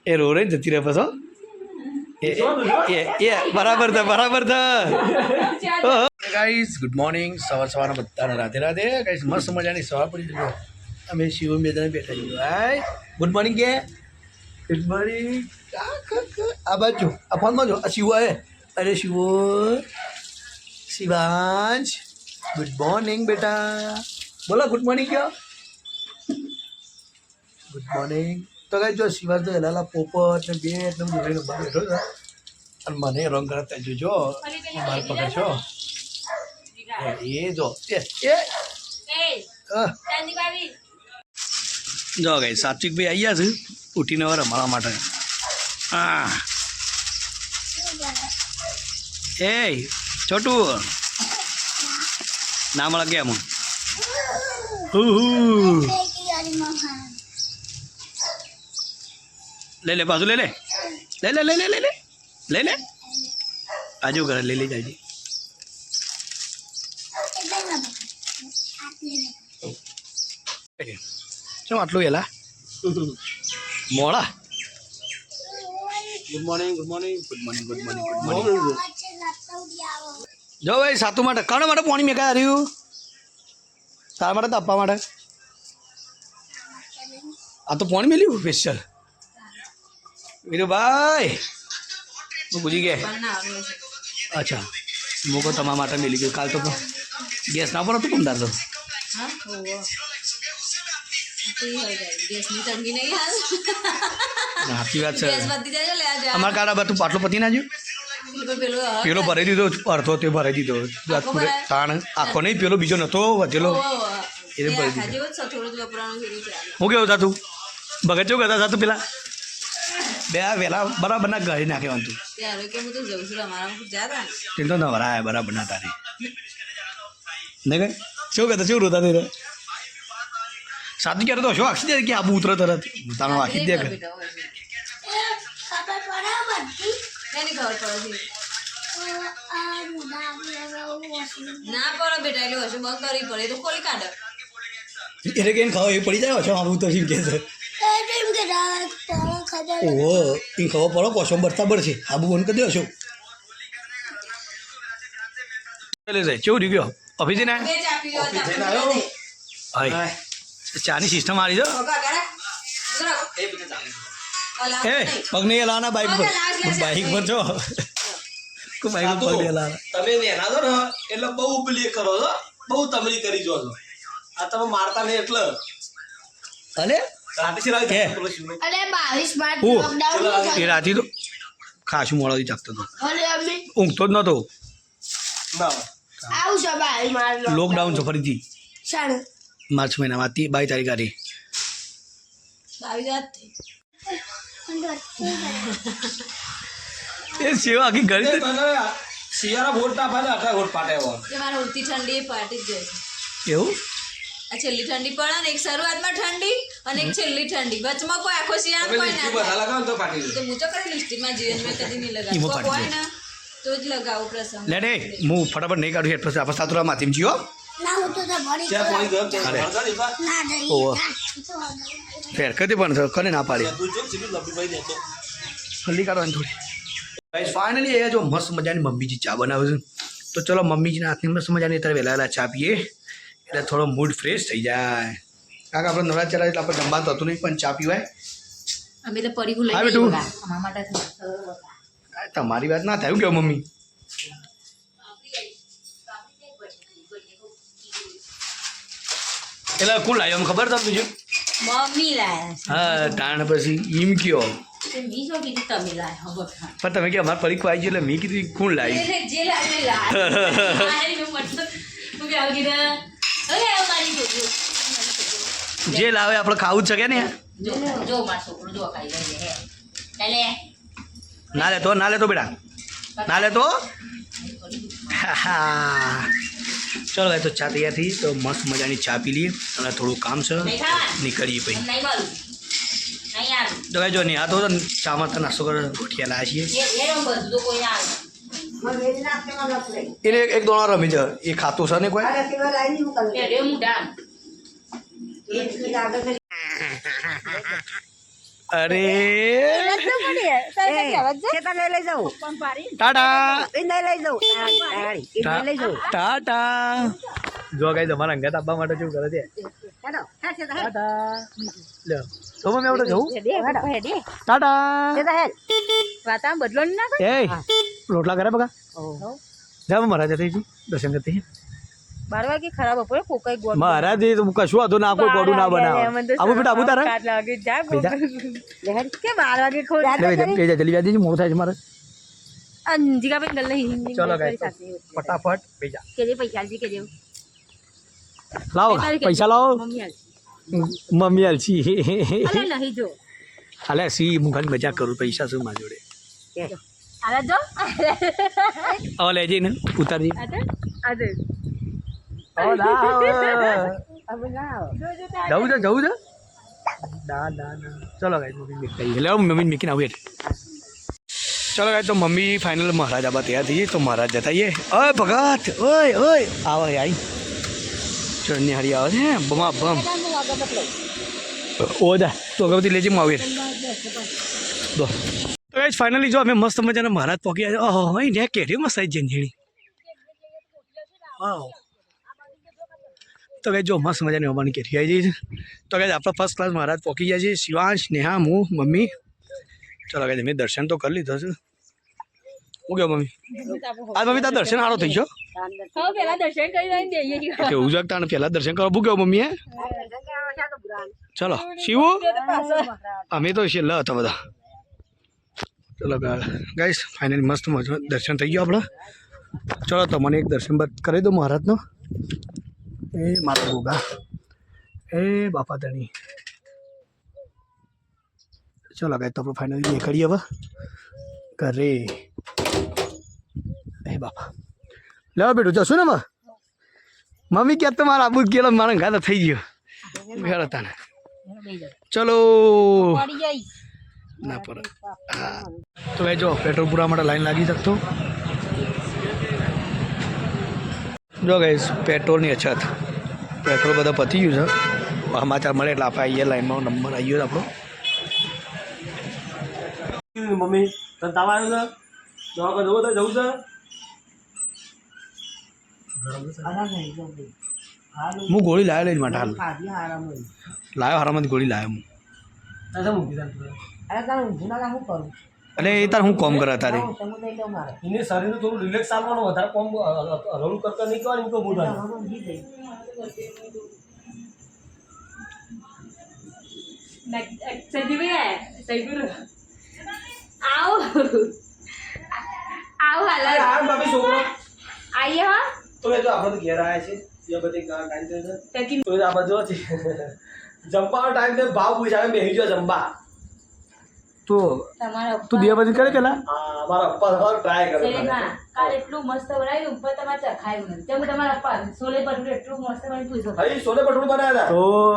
એ row રે જતી રહે પછી એ બરાબર છે બરાબર છે ગાઈસ ગુડ મોર્નિંગ સવારના બધાને રાધે રાધે ગાઈસ મસ્ત મજાની સવાર પડી ગયો અમે શિવ મેદાને બેઠા છીએ હાય ગુડ મોર્નિંગ કે ગુડ મોર્નિંગ આ બાજુ આ ફોનમાં જો આ શિવ આવે અરે શિવ શિવાંશ ગુડ મોર્નિંગ બેટા બોલો ગુડ મોર્નિંગ કયો ગુડ મોર્નિંગ તો ગાઈસ જો શિવાંશ તો એલાલા પોપટ ને બે એકદમ જોઈને બહાર બેઠો છે અને મને રંગ કરતા જોજો માર પકડ છો એ જો જો ગઈ સાત્વિક ભાઈ આવી ગયા છે ઉઠીને હવે રમાડવા માટે હા એ છોટું ના મળે કેમ લે લે પાછું લે લે લે લે લે લે લે લે લે આજુ ઘરે લઈ લઈ જાય ચમ આટલું એલા મોડા good morning good morning good morning good morning good morning જો ભાઈ સાતું માટે કાણા માટે પાણી મેં કાંઈ હાર્યું તારા માટે તો આપવા માટે આ તો પાણી મેલ્યું સ્પેશિયલ વીરુભાઈ હું પૂછી ગયા અચ્છા મૂકો તમારા માટે મેલી ગયું કાલ તો ગેસ ના પર હતું પમદાર તો સાચી વાત છે અમારા કાળા બધું પાટલો પતી ના જ્યું પેલો ભરાઈ દીધો અડધો તે ભરાઈ દીધો તાણ આખો નહીં પેલો બીજો નતો વધેલો એ ભરી દીધો હું કેવું હતું ભગત કેવું કરતા હતું પેલા બે વહેલા બરાબર ના ગળી નાખે વાંધું તેમ તો નવરા બરાબર ના તારી નહીં કઈ શું કહેતા શું રોતા તે સાચું ક્યારે તો શું આખી દે કે આબુ ઉતરો તરત તાનો આખી દે કે એટલે કેમ ખાવ એ પડી જાય છો આબુ તો શીખ કે છે ઓહો એ ખબર પડો કોશો બરાબર છે આબુ બંધ કરી દો છો લે જાય કેવું ગયો ઓફિસે ને હાય ચાની સિસ્ટમ આવી જો એ પગ નહીં લાવવાના બાઇક પર છો બાઇક પર પગ નહીં લાવવાના તમે નેના છો ને એટલે બહુ પેલી કરો છો બહુ તમરી કરી જો છો આ તમે મારતા નહીં એટલે અલે એ રાતી તો ખાસું મોડાથી જાગતો હતો ઊંઘતો જ નતો લોકડાઉન છે ફરીથી માર્ચ મહિનામાં 22 તારીખ હતી એ સેવા આખી ઘડી શિયાળા ભોટ ના પાડે આટલા ભોટ પાટે ઠંડી પાટી જ જાય એવું આ છેલ્લી ઠંડી પડે ને એક શરૂઆતમાં ઠંડી અને એક છેલ્લી ઠંડી વચમાં કોઈ આખો શિયાળો કોઈ ના લગાવ તો પાટી તો હું તો કરી લિસ્ટમાં જીવનમાં કદી નહીં લગાવું કોઈ ને તો જ લગાવું પ્રસંગ લે ને હું ફટાફટ નહીં કાઢું એટલે આપણે સાતુરા માથીમ જીઓ ફેર કદી પણ કને ના પાડી જલ્દી કાઢવાની થોડી ફાઇનલી એ જો મસ્ત મજાની મમ્મીજી ચા બનાવે છે તો ચલો મમ્મીજીના હાથની મસ્ત મજાની અત્યારે વહેલા વહેલા ચા પીએ એટલે થોડો મૂડ ફ્રેશ થઈ જાય કારણ કે આપણે નવરાત્ર ચલાવીએ એટલે આપણે જમવાનું થતું નહીં પણ ચા પીવાય અમે તો પડીકું લઈ અમારા માટે તમારી વાત ના થાય કેવું મમ્મી એટલે કોણ લાવ્યો અમને ખબર તમને બીજું મમ્મી લાયા હા તાણ પછી એમ કયો પણ તમે કે અમારે પરીક્ષા આવી એટલે મેં કીધું કોણ લાવી જે લાવે આપણે ખાવું જ શકે ને ના લેતો બેટા ના લેતો ચલો ભાઈ તો ચા તૈયાર થઈ તો મસ્ત મજાની ચા પી લઈએ અને થોડું કામ છે નીકળીએ પછી તો ભાઈ જો નહીં આ તો ચામાં તો નાસ્તો કરે ગોઠિયા લાવ્યા છીએ એને એક દોણા રમી છે એ ખાતું છે ને કોઈ અરે ટાટા જો ગાઈસ અમારા અંગાત આપવા માટે શું કરે છે ટાટા લ્યો તો મેં આવડે જવું ટાટા બદલો ના એ રોટલા કરે બગા જા મહારાજ થઈ જી દર્શન કરતી 12 વાગે ખરાબ બપોરે કોકાઈ ગોળ મહારાજ એ તો કશું હતું ના કોઈ ગોડું ના બનાવ આવું બેટા આવું તારે લાગે જા કે 12 વાગે ખોલ લે જલ્દી જલ્દી મોડું થાય છે મારે અંજી કા પેંગલ નહીં ચલો ગાઈસ ફટાફટ પૈસા કે જે પૈસા જી કે જે લાવો પૈસા લાવો મમ્મી આલછી અલે નહીં જો અલે સી મુખન મજાક કરું પૈસા શું મારી જોડે અરે જો હવે લેજે ને ઉતારજી આદે જવું છે ચલો ગાઈસ મમ્મી મીકી લે મમ્મી મીકીને આવું ચલો ગાઈસ તો મમ્મી ફાઇનલ મહારાજ આબા તૈયાર થઈ તો મહારાજ જતાઈએ ઓય ભગત ઓય ઓય આવો આઈ ચડની હારી આવે છે બમા બમ ઓદા તો અગરબત્તી લેજે હું આવું દો તો ગાઈસ ફાઇનલી જો અમે મસ્ત મજાના મહારાજ પહોંચ્યા છે ઓહો અહીં ને કેરી મસ્ત આવી ઝીણી વાવ તો ગાઈસ જો મસ્ત મજાની હવાની કેરી આવી જઈ છે તો ગાઈસ આપણે ફર્સ્ટ ક્લાસ મહારાજ પહોંચી ગયા છે શિવાંશ નેહા હું મમ્મી ચલો ગાઈસ મેં દર્શન તો કરી લીધો છે હું કહો મમ્મી આજ મમ્મી તાર દર્શન સારો થઈ ગયો પેલા દર્શન કરી લઈને જઈએ એવું જગતા ને પહેલા દર્શન કરો ભૂગ્યો મમ્મી હે ચલો શિવું અમે તો છેલ્લા હતા બધા ચલો ગાઈસ ફાઇનલી મસ્ત મજા દર્શન થઈ ગયો આપણે ચલો તો મને એક દર્શન કરી દો મહારાજનો એ માતા ગોગા એ બાપા ધણી ચલો ગાઈસ તો આપણે ફાઇનલી નીકળીએ હવે ઘરે એ બાપા લેવા બેઠું જશું ને મમ્મી ક્યાં તમારે આબુ ગયેલો મારા ઘાતા થઈ ગયો ઘર હતા ને ચલો ના પર તો ભાઈ જો પેટ્રોલ પૂરા માટે લાઈન લાગી શકતો જો ગાઈસ પેટ્રોલની અછત પેટ્રોલ બધા પતી ગયું છે સમાચાર મળે એટલે આપણે આવીએ લાઈનમાં નંબર આવી ગયો આપણો મમ્મી તને તાવ આવ્યો છે દવા જવું તો જવું છે હું ગોળી લાવ્યો લઈને માટે હાલ લાવ્યો હારામાંથી ગોળી લાવ્યો હું એટલે એ તાર હું કોમ કરે તારે એને શરીરનું થોડું રિલેક્સ આવવાનું વધારે કોમ હલવું કરતા નહીં કહેવાનું તો મોઢા છોકરો આઈએ હા તો જો આપણે ઘેર આવ્યા છે એ બધી ટાઈમ તો આ બધો છે જમવાનો ટાઈમ તે ભાવ પૂછાવે બેસી ગયો જમવા તો તું દિયાબત્તી કરે પેલા મારા પપ્પા ટ્રાય કરે કાલ એટલું મસ્ત બનાવ્યું ઉપર તમારે ચખાયું નથી તેમ તમારા પપ્પા છોલે ભટુરે એટલું મસ્ત બનાવી પૂછો ભાઈ છોલે ભટુરે બનાવ્યા તો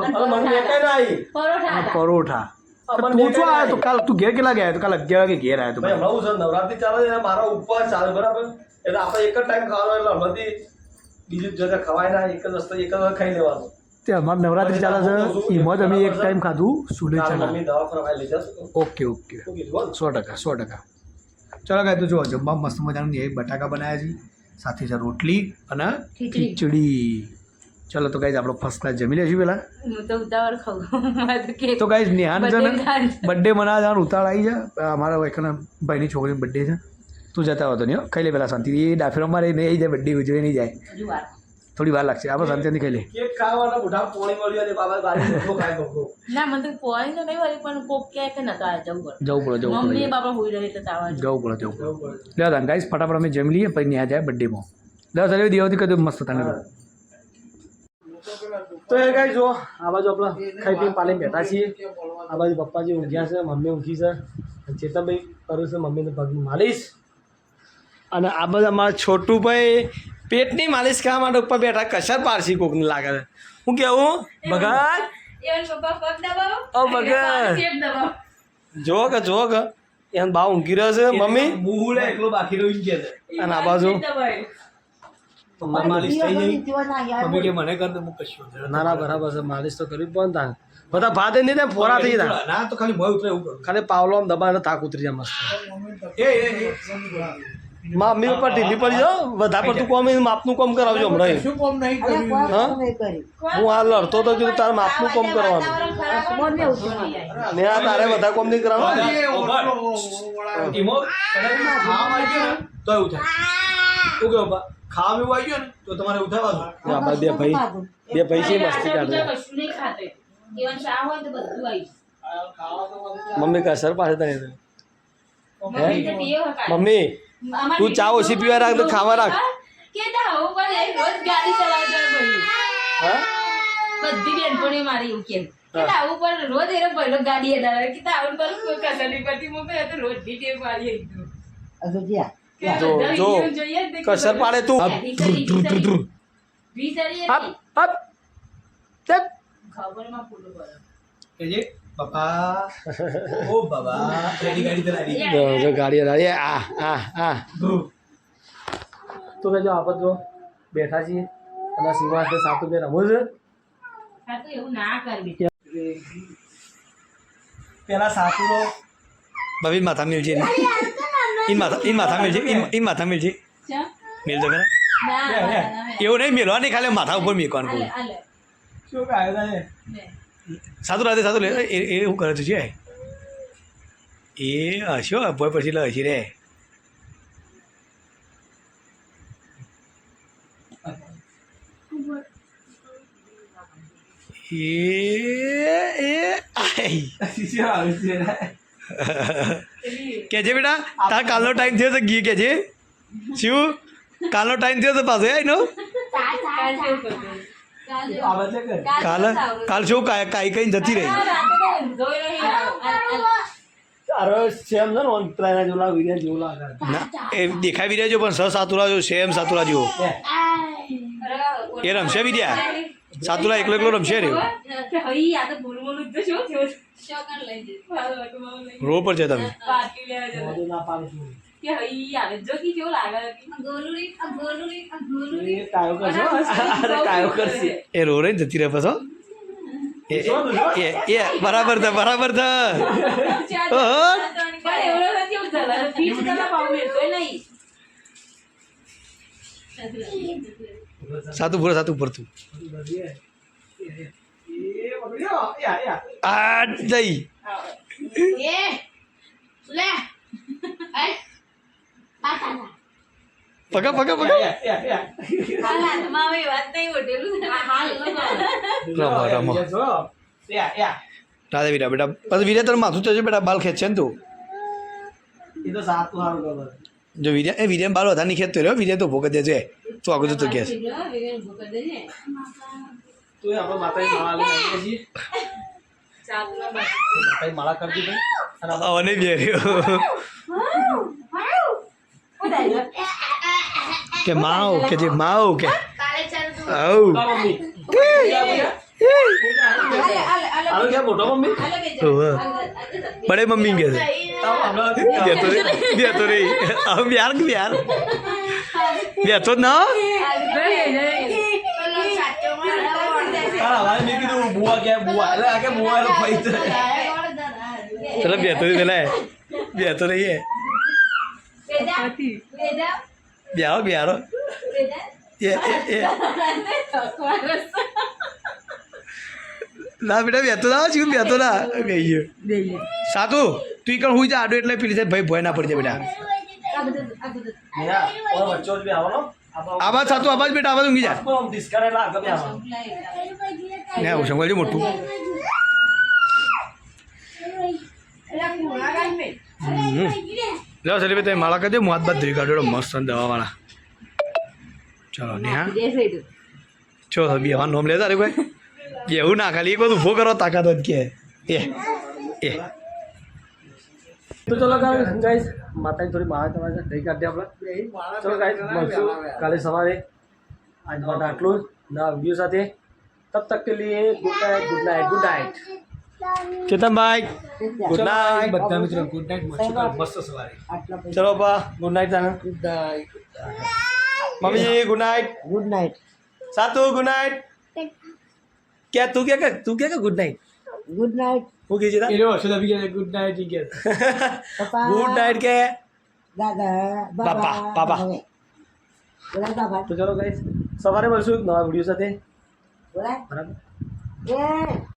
હતા મને મેં કઈ ના આવી પરોઠા પરોઠા તું શું આવ્યો તો કાલ તું ઘેર કેટલા ગયા તો કાલ 11 વાગે ઘેર આવ્યો તો ભાઈ હમણાં છે નવરાત્રી ચાલે છે મારા ઉપર ચાલે બરાબર એટલે આપણે એક જ ટાઈમ ખાવાનો એટલે હમણાંથી બીજું જગ્યા ખવાય ના એક જ વસ્તુ એક જ ખાઈ લેવાનું તે અમારે નવરાત્રી ચાલે છે એમાં જ અમે એક ટાઈમ ખાધું સુલે ચણા મમ્મી દવા ફરવાઈ લઈ જશે ઓકે ઓકે શું કીધું 100% ચાલો ગાય તો જો જમવા મસ્ત મજાનું એ બટાકા બનાવ્યા છે સાથે છે રોટલી અને ખીચડી ચલો તો ગાઈઝ આપણો ફર્સ્ટ ક્લાસ જમી લેશું પેલા હું તો ઉતાવળ ખાઉં તો ગાઈઝ નેહાને છે ને બર્થડે મનાવવા જવાનું ઉતાવળ આવી જાય અમારા વખતના ભાઈની છોકરીની બર્થડે છે તું જતા હોતો નહીં ખાઈ લે પેલા શાંતિથી એ ડાફેરમાં રહી નહીં જાય બર્થડે ઉજવે નહીં જાય થોડી વાર લાગશે આપણે શાંતિથી ખાઈ લે કેક ખાવાના મોઢા પોણી મળ્યું અને બાબા બારી મોટો ખાઈ ગયો ના મને તો પોણી તો નહીં વળી પણ કોક કે નતા જવું પડે મમ્મી બાપા હોઈ રહી એટલે તાવા જવું પડે લે તાન ગાઈઝ ફટાફટ અમે જમી લઈએ પછી નેહા જાય બર્થડેમાં લે સર દિવાળી કદું મસ્ત તને તો એ ગાઈ જો આ બાજુ આપણે ખાઈ પીને પાણી બેઠા છીએ આ બાજુ પપ્પાજી ઊંઘ્યા છે મમ્મી ઊંઘી છે ચેતનભાઈ કરું છે મમ્મીને પગની માલિશ અને આ બાજુ અમારા છોટુભાઈ પેટની માલિશ કરવા માટે ઉપર બેઠા કશાર પારસી કોકને લાગે છે હું કેવું ભગત ઓ ભગત જો કે એમ બા ઊંઘી રહ્યો છે મમ્મી બુહુડે એકલો બાકી રહી ગયા છે અને આ બાજુ માલિશ થઈ ગઈ મમ્મી કે મને કર દે હું કશું ના બરાબર છે માલિશ તો કરવી પણ તાન બધા ભાત નહીં ને ફોરા થઈ જાય ના તો ખાલી મોય ઉતરે એવું કરું ખાલી પાવલો આમ દબાવે તાક ઉતરી જાય મસ્ત મમ્મી ઉપર ઢીલી પડી જાઓ વધારે પડતું કોમ માપનું કામ કરાવજો હમણાં હા હું હાલ લડતો તો કીધું તારે માપનું કામ કરવાનું ને આ તારે બધા કામ નહીં કરાવવાનું તો એવું થાય શું કેવું બા ખાવા એવું આવી ગયો ને તો તમારે ઉઠાવવાનું આપણા બે ભાઈ છે મસ્તી કાઢે મમ્મી કસર પાસે તને મમ્મી તું ચા ઓછી પીવા રાખ તો ખાવા રાખ હા બધી બેનપણી મારી એવું કે આવું પણ રોજ એને પહેલો ગાડી એડાવે કે આવું કરું કોઈ કસર નહીં કરતી મમ્મી તો રોજ ડીટે મારી એકદમ જો કસર પાડે તું હપ હપ ચપ ખબરમાં પૂરું કરો કે જે બાપા ઓ બાબા રેડી ગાડી ચલાવી જો ગાડી હલાવી આ તો કહેજો આપણે તો બેઠા છીએ અને સિંહાસ ને સાતું બે રમવું છે હા તો એવું ના કરવી પેલા સાતુનો ભાભી માથા મિલજે ઇન માથા મિલજે ઇન માથા મિલજે મિલ તો ખરા એવું નહીં મેળવા નહીં ખાલી માથા ઉપર મેકવાનું કહું શું કાયદા છે સાતું લે એ એવું કરે છે એ હશો ભોય પછી લે હશી રે કેજે બેટા તાર કાલનો ટાઈમ થયો તો ગી કેજે શું કાલનો ટાઈમ થયો તો પાછો એનો કાલ શું કાંઈ કઈ જતી રહી અરે સેમ છે ને ઓનત્રાના જેવલા વિડિયા જેવું લાગે ના એ દેખાય બી રહ્યો પણ સાતુલા જો સેમ સાતુલા જેવો એ રમશે બી રહ્યા સાતુલા એકલો રમશે રે રો પર છે તમે ના પાડું એ રો રહી જતી રહે પાછો એ બરાબર છે સાતું ભર તું આ જઈ પકા રમો રાધે વીરા બેટા પછી વીરા તારું માથું થશે બેટા બાલ ખેંચશે ને તું જો વીર્યા બાલ વધારે નહીં ખેંચતો રહ્યો વીર્યા તો ભોગત દેજે તું આગળ જતો કે માળા કરી દીધી અને બે કે માવ કે જે માવ કે આવ મોટો મમ્મી બડે મમ્મી કે બેતો રે બ્યાર બેતો ના ચલો બેતો રહીએ બ્યારો ના બેટા બેતો ના શું બેતો ના ગઈ સાતું તું કણ હુઈ જા આડો એટલે પેલી સાહેબ ભાઈ ભય ના પડી જાય બેટા આવાજ સાતું આવાજ બેટા આવાજ ઊંઘી જા ને હું સંભાળજો મોટું લો સલી તમે માળા કરી દો હું હાથ બાદ ધોઈ કાઢો મસ્ત દવાવાળા ચલો ને હા ચો બેવા નોમ લેતા રે ભાઈ એવું ના ખાલી એક બધું ઉભો કરો તાકાત જ કે એ તો ચલો ગાઈસ માતાજી થોડી બહાર તમારે દહીં કાઢી આપણે ચલો ગાઈસ મળશું કાલે સવારે આજ માટે આટલું નવા વિડીયો સાથે તબ તક કે લીએ ગુડ નાઇટ ચેતનભાઈ ગુડ નાઇટ બધા મિત્રો ગુડ નાઇટ મળશું મસ્ત સવારે ચલો બા ગુડ નાઇટ તાને મમ્મી ગુડ નાઇટ સાતુ ગુડ નાઇટ क्या तू क्या गुड नाइट ગુડ નાઇટ હું કહે છે એ રહ્યો હર્ષદ અભી કે ગુડ નાઇટ ઈ કે પપ્પા ગુડ નાઇટ કે દાદા બાપા, બાપા. હવે. બોલાય બાપા તો ચલો ગાઈસ સવારે મળશું એક નવા વિડીયો સાથે બોલાય બરાબર એ